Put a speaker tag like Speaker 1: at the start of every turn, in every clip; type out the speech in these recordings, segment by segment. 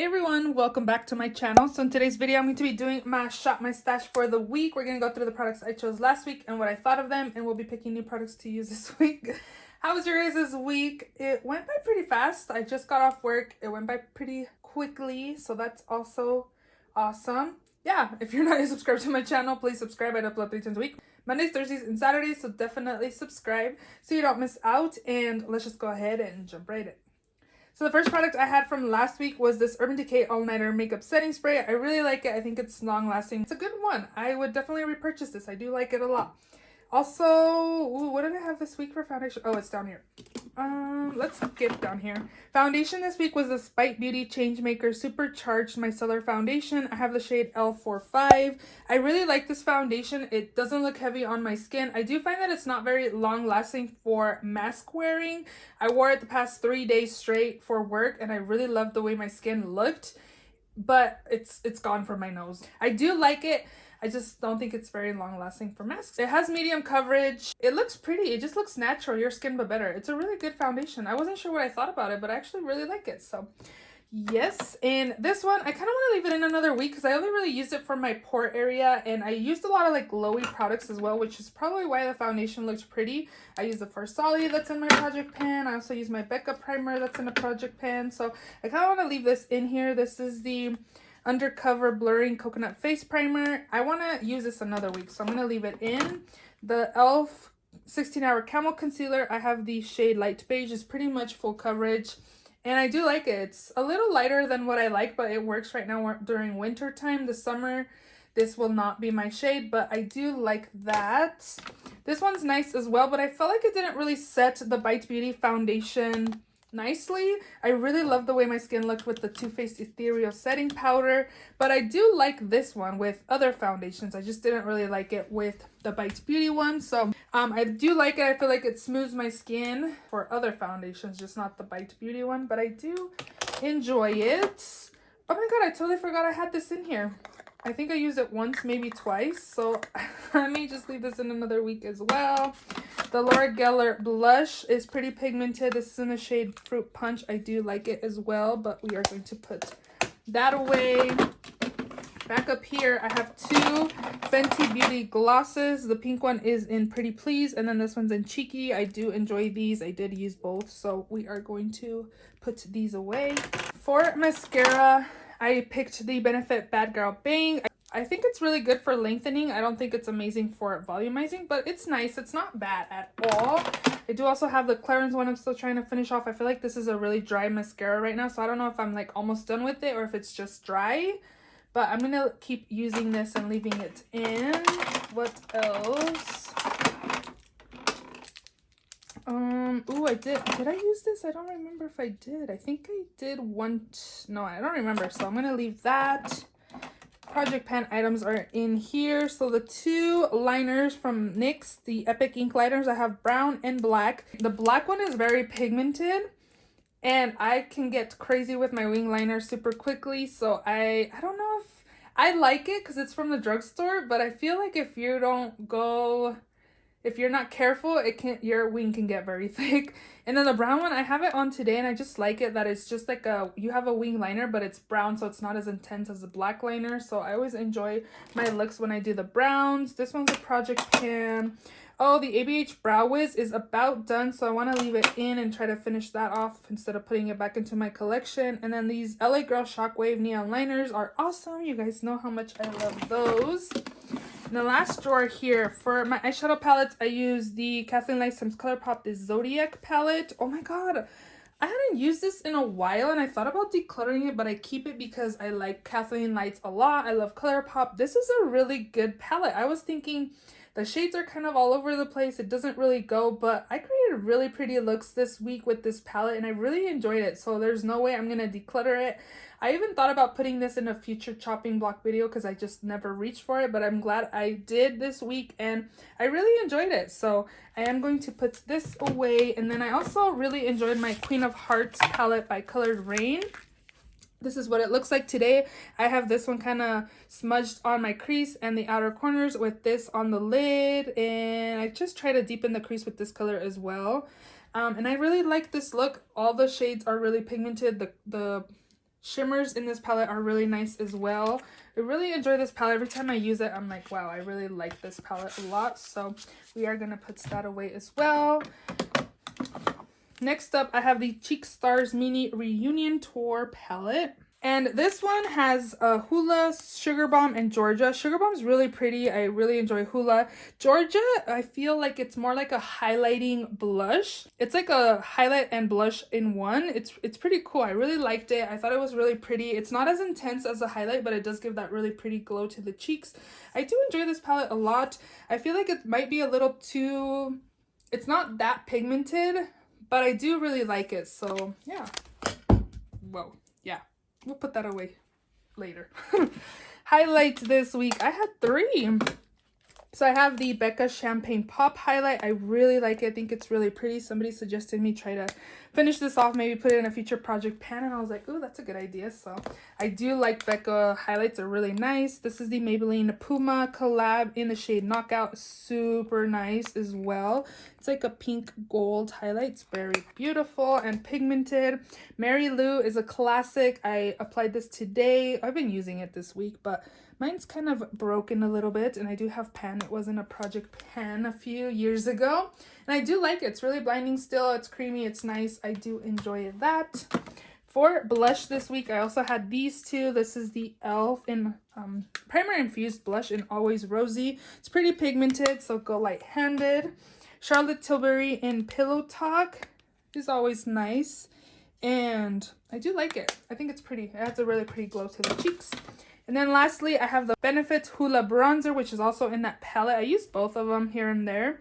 Speaker 1: Hey everyone, welcome back to my channel. So in today's video, I'm going to be doing my shop my stash for the week. We're going to go through the products I chose last week and what I thought of them, and we'll be picking new products to use this week. How was your guys' this week? It went by pretty fast. I just got off work. It went by pretty quickly, so that's also awesome. Yeah, if you're not yet subscribed to my channel, please subscribe. I upload 3 times a week. Mondays, Thursdays, and Saturdays, so definitely subscribe so you don't miss out. And let's just go ahead and jump right in. So the first product I had from last week was this Urban Decay All-Nighter Makeup Setting Spray. I really like it. I think it's long-lasting. It's a good one. I would definitely repurchase this. I do like it a lot. Also, what did I have this week for foundation? Oh, it's down here. Let's skip down here. Foundation this week was the Spite Beauty Changemaker Supercharged Micellar Foundation. I have the shade L45. I really like this foundation. It doesn't look heavy on my skin. I do find that it's not very long lasting for mask wearing. I wore it the past 3 days straight for work and I really loved the way my skin looked, but it's gone from my nose. I do like it. I just don't think it's very long lasting for masks. It has medium coverage. It looks pretty. It just looks natural. Your skin but better. It's a really good foundation. I wasn't sure what I thought about it, but I actually really like it. So yes. And this one, I kind of want to leave it in another week because I only really used it for my pore area, and I used a lot of like glowy products as well, which is probably why the foundation looks pretty. I use the Farsali that's in my project pan. I also use my Becca primer that's in a project pan. So I kind of want to leave this in here. This is the Undercover Blurring Coconut Face Primer. I want to use this another week, so I'm going to leave it in. The e.l.f. 16-Hour Camel Concealer, I have the shade Light Beige. It's pretty much full coverage, and I do like it. It's a little lighter than what I like, but it works right now during winter time. The summer, this will not be my shade, but I do like that. This one's nice as well, but I felt like it didn't really set the Bite Beauty foundation nicely. I really love the way my skin looked with the Too Faced Ethereal Setting Powder, but I do like this one with other foundations. I just didn't really like it with the Bite Beauty one. So I do like it. I feel like it smooths my skin for other foundations, just not the Bite Beauty one, but I do enjoy it. Oh my god, I totally forgot I had this in here. I think I used it once, maybe twice, so I may just leave this in another week as well. The Laura Geller blush is pretty pigmented. This is in the shade Fruit Punch. I do like it as well, but we are going to put that away. Back up here, I have 2 Fenty Beauty glosses. The pink one is in Pretty Please, and then this one's in Cheeky. I do enjoy these. I did use both, so we are going to put these away. For mascara, I picked the Benefit Bad Girl Bang. I think it's really good for lengthening. I don't think it's amazing for volumizing, but it's nice. It's not bad at all. I do also have the Clarins one I'm still trying to finish off. I feel like this is a really dry mascara right now, so I don't know if I'm like almost done with it or if it's just dry. But I'm going to keep using this and leaving it in. What else? Ooh, I did I use this? I don't remember if I did. I think I did one. No, I don't remember. So I'm going to leave that. Project pan items are in here. So the 2 liners from NYX, the Epic Ink liners, I have brown and black. The black one is very pigmented, and I can get crazy with my wing liner super quickly. So I don't know if I like it because it's from the drugstore, but I feel like if you're not careful, your wing can get very thick. And then the brown one, I have it on today, and I just like it that it's just like you have a wing liner, but it's brown, so it's not as intense as the black liner. So I always enjoy my looks when I do the browns. This one's a project pan. Oh, the ABH Brow Wiz is about done, so I want to leave it in and try to finish that off instead of putting it back into my collection. And then these LA Girl Shockwave Neon Liners are awesome. You guys know how much I love those. In the last drawer here, for my eyeshadow palettes, I use the Kathleen Lights x ColourPop, the Zodiac palette. Oh my god, I hadn't used this in a while, and I thought about decluttering it, but I keep it because I like Kathleen Lights a lot. I love ColourPop. This is a really good palette. I was thinking the shades are kind of all over the place. It doesn't really go, but I created really pretty looks this week with this palette, and I really enjoyed it, so there's no way I'm going to declutter it. I even thought about putting this in a future chopping block video because I just never reached for it, but I'm glad I did this week, and I really enjoyed it. So I am going to put this away, and then I also really enjoyed my Queen of Hearts palette by Colored Rain. This is what it looks like today. I have this one kind of smudged on my crease and the outer corners with this on the lid, and I just try to deepen the crease with this color as well. And I really like this look. All the shades are really pigmented. The shimmers in this palette are really nice as well. I really enjoy this palette. Every time I use it, I'm like, wow, I really like this palette a lot. So we are going to put that away as well. Next up, I have the Cheek Stars Mini Reunion Tour palette. And this one has Hoola, Sugar Bomb, and Georgia. Sugar Bomb's really pretty. I really enjoy Hoola. Georgia, I feel like it's more like a highlighting blush. It's like a highlight and blush in one. It's pretty cool. I really liked it. I thought it was really pretty. It's not as intense as a highlight, but it does give that really pretty glow to the cheeks. I do enjoy this palette a lot. I feel like it might be a little too... It's not that pigmented, but I do really like it. So, yeah. Whoa. Yeah. We'll put that away later. Highlights this week. I had 3. So I have the Becca Champagne Pop highlight. I really like it. I think it's really pretty. Somebody suggested me try to finish this off, maybe put it in a future project pan, and I was like, oh, that's a good idea. So I do like Becca highlights. Are really nice. This is the Maybelline Puma collab in the shade Knockout. Super nice as well. It's like a pink gold highlight. It's very beautiful and pigmented. Mary Lou is a classic. I applied this today. I've been using it this week, but mine's kind of broken a little bit, and I do have pan. It was in a project pan a few years ago, and I do like it. It's really blinding still. It's creamy. It's nice. I do enjoy that. For blush this week, I also had these 2. This is the e.l.f. in Primer Infused Blush in Always Rosy. It's pretty pigmented, so go light-handed. Charlotte Tilbury in Pillow Talk is always nice, and I do like it. I think it's pretty. It adds a really pretty glow to the cheeks. And then lastly, I have the Benefit Hoola Bronzer, which is also in that palette. I use both of them here and there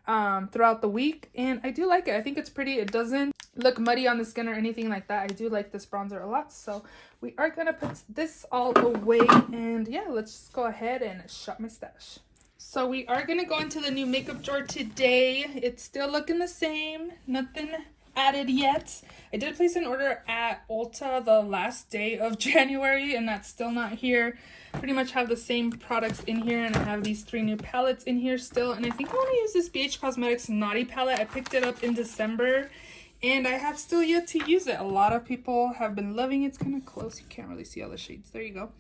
Speaker 1: throughout the week, and I do like it. I think it's pretty. It doesn't look muddy on the skin or anything like that. I do like this bronzer a lot, so we are going to put this all away, and yeah, let's just go ahead and shop my stash. So we are going to go into the new makeup drawer today. It's still looking the same. Nothing added yet. I did place an order at Ulta the last day of January, and that's still not here. Pretty much have the same products in here, and I have these 3 new palettes in here still. And I think I want to use this BH Cosmetics Naughty palette. I picked it up in December, and I have still yet to use it. A lot of people have been loving it. It's kind of close. You can't really see all the shades. There you go.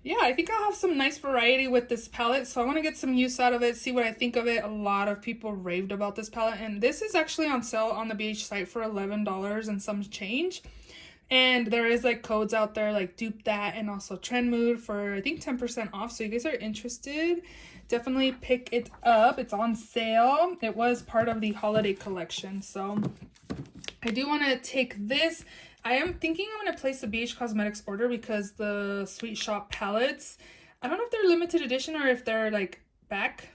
Speaker 1: Yeah, I think I'll have some nice variety with this palette, so I want to get some use out of it, see what I think of it. A lot of people raved about this palette, and this is actually on sale on the BH site for $11 and some change. And there is like codes out there like Dupe That and also Trend Mood for I think 10% off. So you guys are interested, definitely pick it up. It's on sale. It was part of the holiday collection, so I do want to take this. I am thinking I'm going to place a BH Cosmetics order because the Sweet Shop palettes, I don't know if they're limited edition or if they're like back,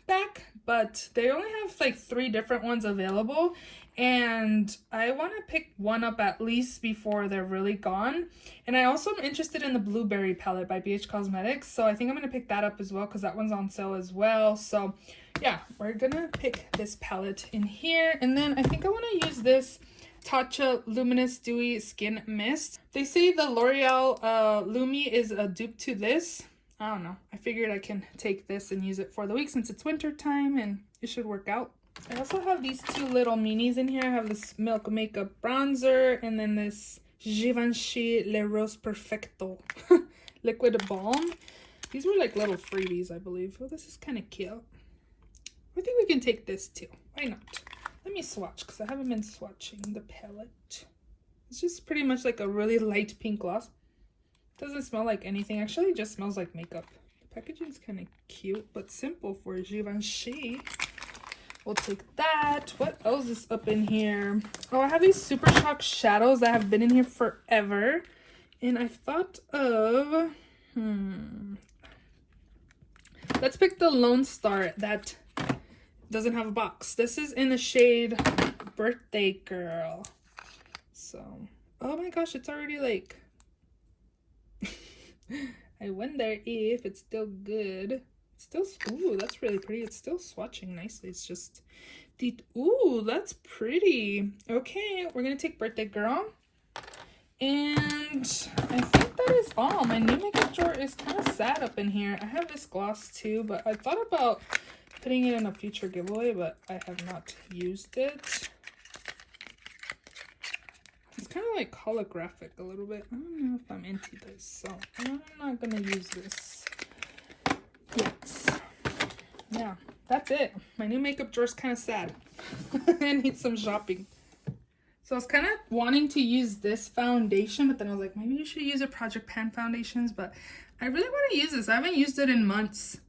Speaker 1: but they only have like 3 different ones available, and I want to pick one up at least before they're really gone. And I also am interested in the Blueberry palette by BH Cosmetics, so I think I'm going to pick that up as well because that one's on sale as well. So yeah, we're going to pick this palette in here, and then I think I want to use this Tatcha Luminous Dewy Skin Mist. They say the L'Oreal Lumi is a dupe to this. I don't know. I figured I can take this and use it for the week since it's winter time, and it should work out. I also have these 2 little minis in here. I have this Milk Makeup Bronzer and then this Givenchy Le Rose Perfecto Liquid Balm. These were like little freebies, I believe. Oh, this is kind of cute. I think we can take this too. Why not? Let me swatch because I haven't been swatching the palette. It's just pretty much like a really light pink gloss. Doesn't smell like anything. Actually, it just smells like makeup. The packaging is kind of cute but simple for Givenchy. We'll take that. What else is up in here? Oh, I have these Super Shock shadows that have been in here forever. And I thought of... Let's pick the Lone Star that doesn't have a box. This is in the shade Birthday Girl. So, oh my gosh, it's already like... I wonder if it's still good. It's still, ooh, that's really pretty. It's still swatching nicely. It's just, ooh, that's pretty. Okay, we're gonna take Birthday Girl. And I think that is all. My new makeup drawer is kind of sad up in here. I have this gloss too, but I thought about putting it in a future giveaway, but I have not used it. kind of like holographic a little bit. I don't know if I'm into this, so I'm not gonna use this yet. Yeah, that's it. My new makeup drawer's kind of sad. I need some shopping. So I was kind of wanting to use this foundation, but then I was like, maybe you should use a Project Pan foundations, but I really want to use this. I haven't used it in months.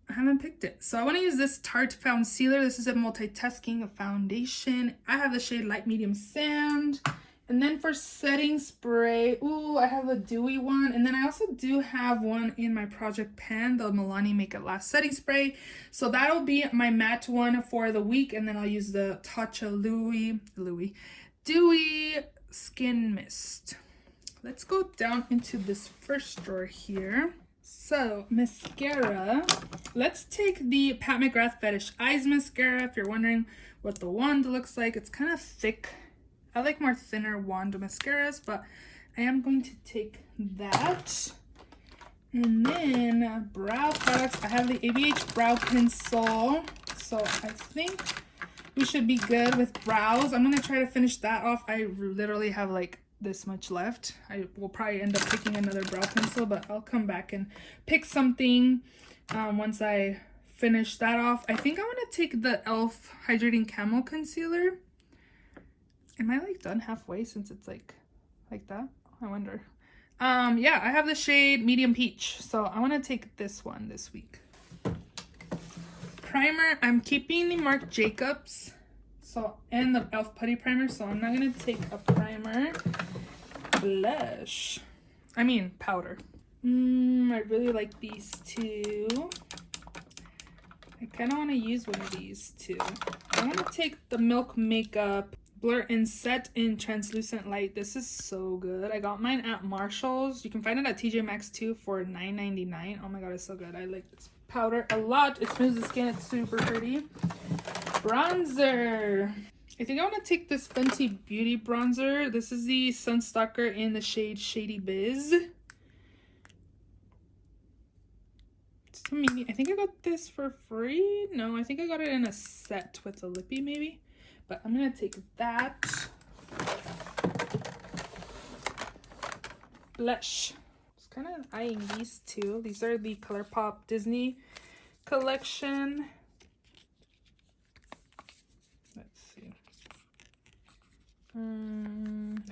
Speaker 1: I haven't picked it. So I want to use this Tarte Concealer. This is a multitasking foundation. I have the shade Light Medium Sand. And then for setting spray, ooh, I have a dewy one. And then I also do have one in my Project Pan, the Milani Make It Last setting spray. So that'll be my matte one for the week. And then I'll use the Tatcha Dewy Skin Mist. Let's go down into this first drawer here. So, mascara. Let's take the Pat McGrath Fetish Eyes Mascara. If you're wondering what the wand looks like, it's kind of thick. I like more thinner wand mascaras, but I am going to take that. And then brow products. I have the ABH Brow Pencil. So I think we should be good with brows. I'm going to try to finish that off. I literally have like this much left. I will probably end up picking another brow pencil, but I'll come back and pick something once I finish that off. I think I want to take the e.l.f. Hydrating Camo Concealer. Am I like done halfway since it's like that? I wonder. Yeah, I have the shade Medium Peach, so I want to take this one this week. Primer, I'm keeping the Marc Jacobs and the e.l.f. Putty Primer, so I'm not going to take a primer. Blush. I mean, powder. I really like these two. I kind of want to use one of these too. I want to take the Milk Makeup Blur and Set in Translucent Light. This is so good. I got mine at Marshall's. You can find it at TJ Maxx too for $9.99. Oh my god, it's so good. I like this powder a lot. It smooths the skin. It's super pretty. Bronzer. I think I want to take this Fenty Beauty bronzer. This is the Sunstalker in the shade Shady Biz. It's a mini. I think I got this for free. No, I think I got it in a set with a lippy maybe. But I'm going to take that. Blush. Just kind of eyeing these two. These are the ColourPop Disney collection. Let's see.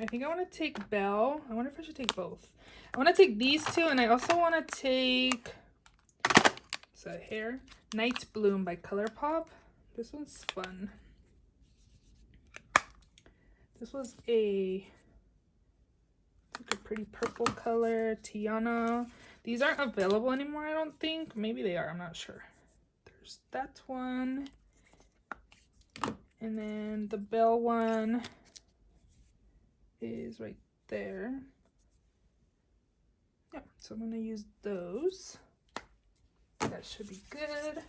Speaker 1: I think I want to take Belle. I wonder if I should take both. I want to take these two, and I also want to take hair Night Bloom by ColourPop. This one's fun. This was a pretty purple color. Tiana. These aren't available anymore, I don't think. Maybe they are, I'm not sure. There's that one. And then the Belle one is right there. Yeah, so I'm going to use those. That should be good.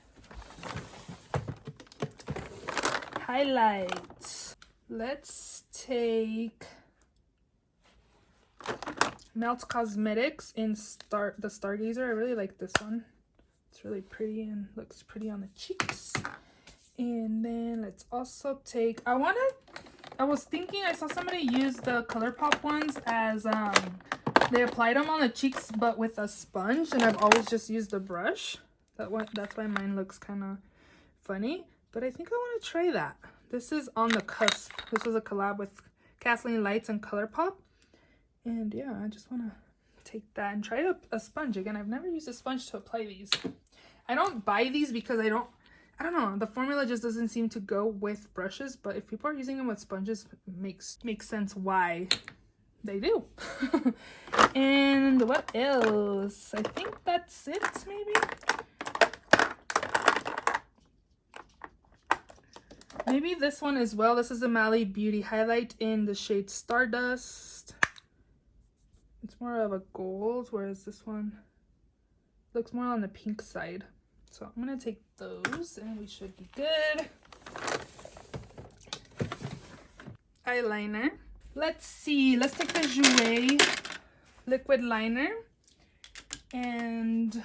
Speaker 1: Highlights. Let's take Melt Cosmetics in the Stargazer. I really like this one. It's really pretty and looks pretty on the cheeks. And then let's also take, I was thinking I saw somebody use the ColourPop ones as they applied them on the cheeks but with a sponge, and I've always just used the brush. That's why mine looks kind of funny, but I think I want to try that. This is on the cusp. This was a collab with Kathleen Lights and ColourPop. And yeah, I just want to take that and try a sponge. Again, I've never used a sponge to apply these. I don't buy these because I don't know. The formula just doesn't seem to go with brushes. But if people are using them with sponges, it makes sense why they do. And what else? I think that's it, maybe. Maybe this one as well. This is a Mally Beauty highlight in the shade Stardust. It's more of a gold, whereas this one looks more on the pink side. So I'm going to take those and we should be good. Eyeliner. Let's see. Let's take the Jouer liquid liner. And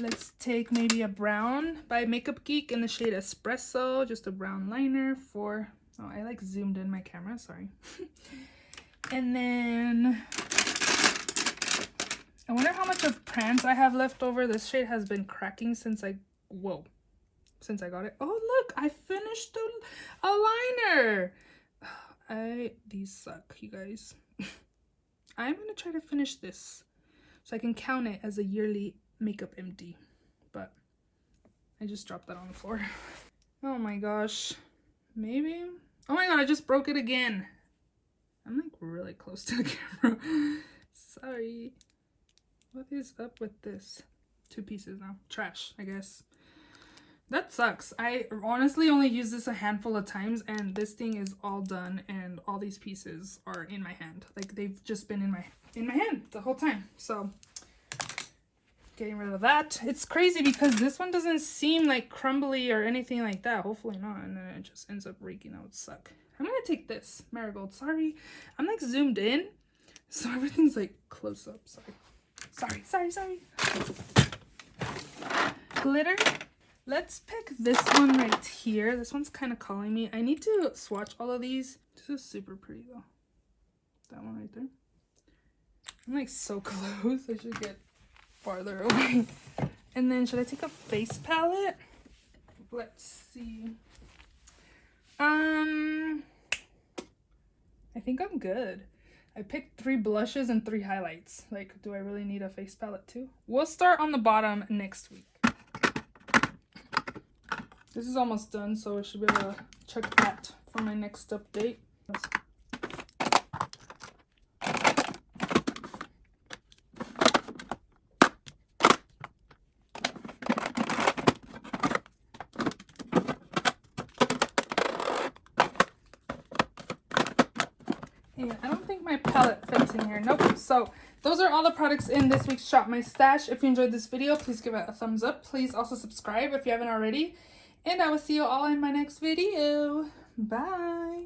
Speaker 1: let's take maybe a brown by Makeup Geek in the shade Espresso. Just a brown liner for Oh, I like zoomed in my camera, sorry. And then I wonder how much of Prance I have left over. This shade has been cracking since I got it. Oh look, I finished the liner. These suck, you guys. I'm gonna try to finish this so I can count it as a yearly makeup empty, but I just dropped that on the floor. Oh my gosh, maybe. Oh my god, I just broke it again. I'm like really close to the camera. Sorry. What is up with this? 2 pieces now. Trash, I guess. That sucks. I honestly only use this a handful of times, and this thing is all done, and all these pieces are in my hand. Like, they've just been in my hand the whole time. So getting rid of that. It's crazy because this one doesn't seem like crumbly or anything like that. Hopefully not. And then it just ends up raking out. Suck. I'm gonna take this marigold. Sorry, I'm like zoomed in, so everything's like close up. Sorry. Glitter. Let's pick this one right here. This one's kind of calling me. I need to swatch all of these. This is super pretty though. That one right there. I'm like so close. I should get farther away. And then should I take a face palette? Let's see. I think I'm good. I picked 3 blushes and 3 highlights. Like, do I really need a face palette too? We'll start on the bottom next week. This is almost done, so I should be able to check that for my next update. And I don't think my palette fits in here. Nope. So those are all the products in this week's Shop My Stash. If you enjoyed this video, please give it a thumbs up. Please also subscribe if you haven't already. And I will see you all in my next video. Bye.